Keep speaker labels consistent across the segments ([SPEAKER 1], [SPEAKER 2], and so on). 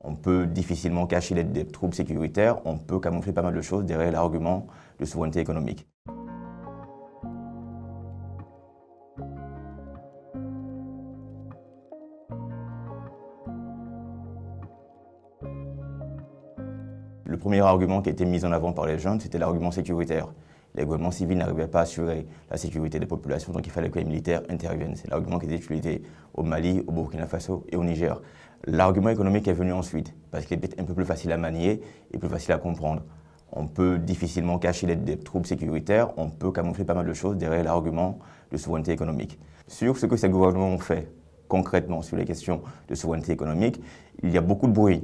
[SPEAKER 1] On peut difficilement cacher des troubles sécuritaires, on peut camoufler pas mal de choses derrière l'argument de souveraineté économique. Le premier argument qui a été mis en avant par les jeunes, c'était l'argument sécuritaire. Les gouvernements civils n'arrivaient pas à assurer la sécurité des populations, donc il fallait que les militaires interviennent. C'est l'argument qui a été utilisé au Mali, au Burkina Faso et au Niger. L'argument économique est venu ensuite, parce qu'il est un peu plus facile à manier et plus facile à comprendre. On peut difficilement cacher des troubles sécuritaires, on peut camoufler pas mal de choses derrière l'argument de souveraineté économique. Sur ce que ces gouvernements ont fait concrètement sur les questions de souveraineté économique, il y a beaucoup de bruit.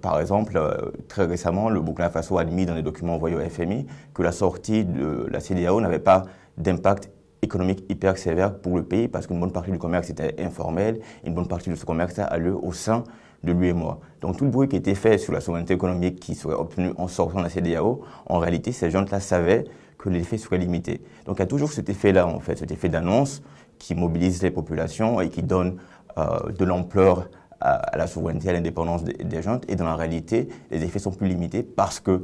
[SPEAKER 1] Par exemple, très récemment, le Burkina Faso a admis dans des documents envoyés au FMI que la sortie de la CEDEAO n'avait pas d'impact économique hyper sévère pour le pays parce qu'une bonne partie du commerce était informel et une bonne partie de ce commerce a lieu au sein de l'UEMOA. Donc tout le bruit qui était fait sur la souveraineté économique qui serait obtenue en sortant de la CEDEAO, en réalité, ces gens-là savaient que l'effet serait limité. Donc il y a toujours cet effet-là, en fait, cet effet d'annonce qui mobilise les populations et qui donne de l'ampleur à la souveraineté, à l'indépendance des gens. Et dans la réalité, les effets sont plus limités parce qu'il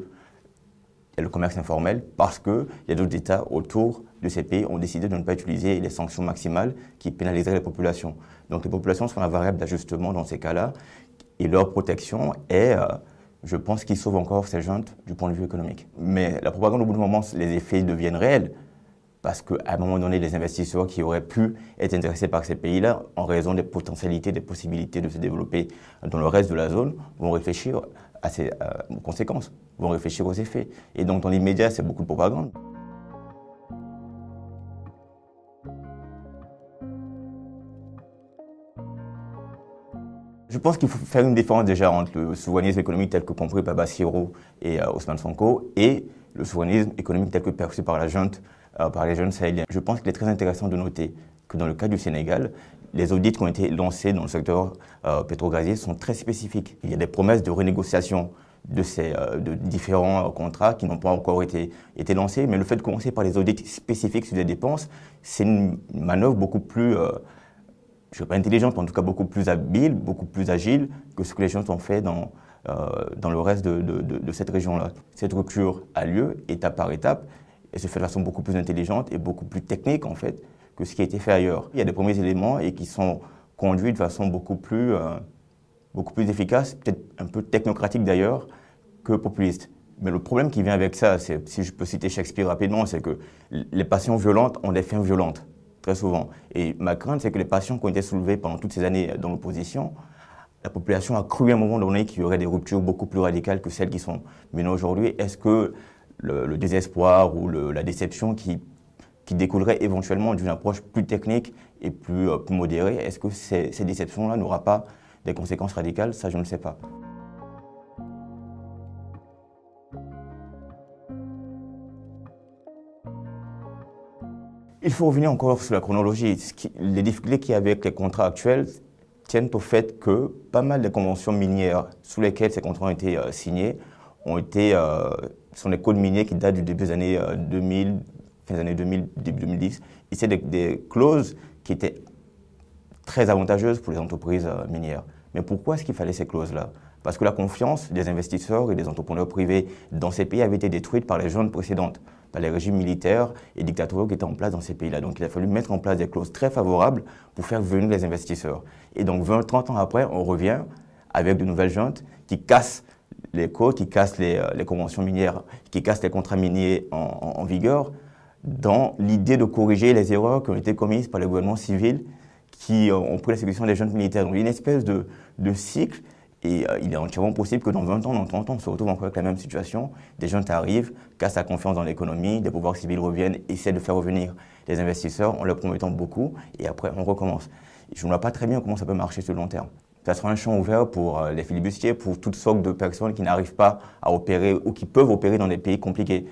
[SPEAKER 1] y a le commerce informel, parce qu'il y a d'autres États autour de ces pays qui ont décidé de ne pas utiliser les sanctions maximales qui pénaliseraient les populations. Donc les populations sont la variable d'ajustement dans ces cas-là et leur protection est, je pense, qui sauve encore ces gens du point de vue économique. Mais la propagande, au bout d'un moment, les effets deviennent réels. Parce qu'à un moment donné, les investisseurs qui auraient pu être intéressés par ces pays-là, en raison des potentialités, des possibilités de se développer dans le reste de la zone, vont réfléchir aux conséquences, vont réfléchir aux effets. Et donc, dans l'immédiat, c'est beaucoup de propagande. Je pense qu'il faut faire une différence déjà entre le souverainisme économique tel que compris par Bassirou et Ousmane Sonko et le souverainisme économique tel que perçu par la junte, par les jeunes sahéliens. Je pense qu'il est très intéressant de noter que dans le cas du Sénégal, les audits qui ont été lancés dans le secteur pétrogazier sont très spécifiques. Il y a des promesses de renégociation de différents contrats qui n'ont pas encore été lancés, mais le fait de commencer par les audits spécifiques sur les dépenses, c'est une manœuvre beaucoup plus, je ne sais pas intelligente, mais en tout cas beaucoup plus habile, beaucoup plus agile que ce que les gens ont fait dans le reste de cette région-là. Cette rupture a lieu étape par étape et se fait de façon beaucoup plus intelligente et beaucoup plus technique en fait que ce qui a été fait ailleurs. Il y a des premiers éléments et qui sont conduits de façon beaucoup plus efficace, peut-être un peu technocratique d'ailleurs, que populiste. Mais le problème qui vient avec ça, si je peux citer Shakespeare rapidement, c'est que les passions violentes ont des fins violentes, très souvent. Et ma crainte, c'est que les passions qui ont été soulevées pendant toutes ces années dans l'opposition, la population a cru à un moment donné qu'il y aurait des ruptures beaucoup plus radicales que celles qui sont menées aujourd'hui. Est-ce que le désespoir ou la déception qui découlerait éventuellement d'une approche plus technique et plus modérée, est-ce que ces déceptions-là n'auront pas des conséquences radicales? Ça, je ne sais pas. Il faut revenir encore sur la chronologie. Les difficultés qu'il y a avec les contrats actuels tiennent au fait que pas mal de conventions minières sous lesquelles ces contrats ont été signés sont des codes miniers qui datent du début des années 2000, fin des années 2000, début 2010. Et c'est des clauses qui étaient très avantageuses pour les entreprises minières. Mais pourquoi est-ce qu'il fallait ces clauses-là? Parce que la confiance des investisseurs et des entrepreneurs privés dans ces pays avait été détruite par les juntes précédentes, par les régimes militaires et dictatoriaux qui étaient en place dans ces pays-là. Donc il a fallu mettre en place des clauses très favorables pour faire venir les investisseurs. Et donc 20, 30 ans après, on revient avec de nouvelles juntes qui cassent les codes, qui cassent les conventions minières, qui cassent les contrats miniers en vigueur, dans l'idée de corriger les erreurs qui ont été commises par les gouvernements civils qui ont pris la sécurité des juntes militaires. Donc il y a une espèce de cycle. Et il est entièrement possible que dans 20 ans, dans 30 ans, on se retrouve encore avec la même situation. Des gens arrivent, cassent la confiance dans l'économie, des pouvoirs civils reviennent, essaient de faire revenir les investisseurs en leur promettant beaucoup, et après on recommence. Je ne vois pas très bien comment ça peut marcher sur le long terme. Ça sera un champ ouvert pour les flibustiers, pour toutes sortes de personnes qui n'arrivent pas à opérer ou qui peuvent opérer dans des pays compliqués.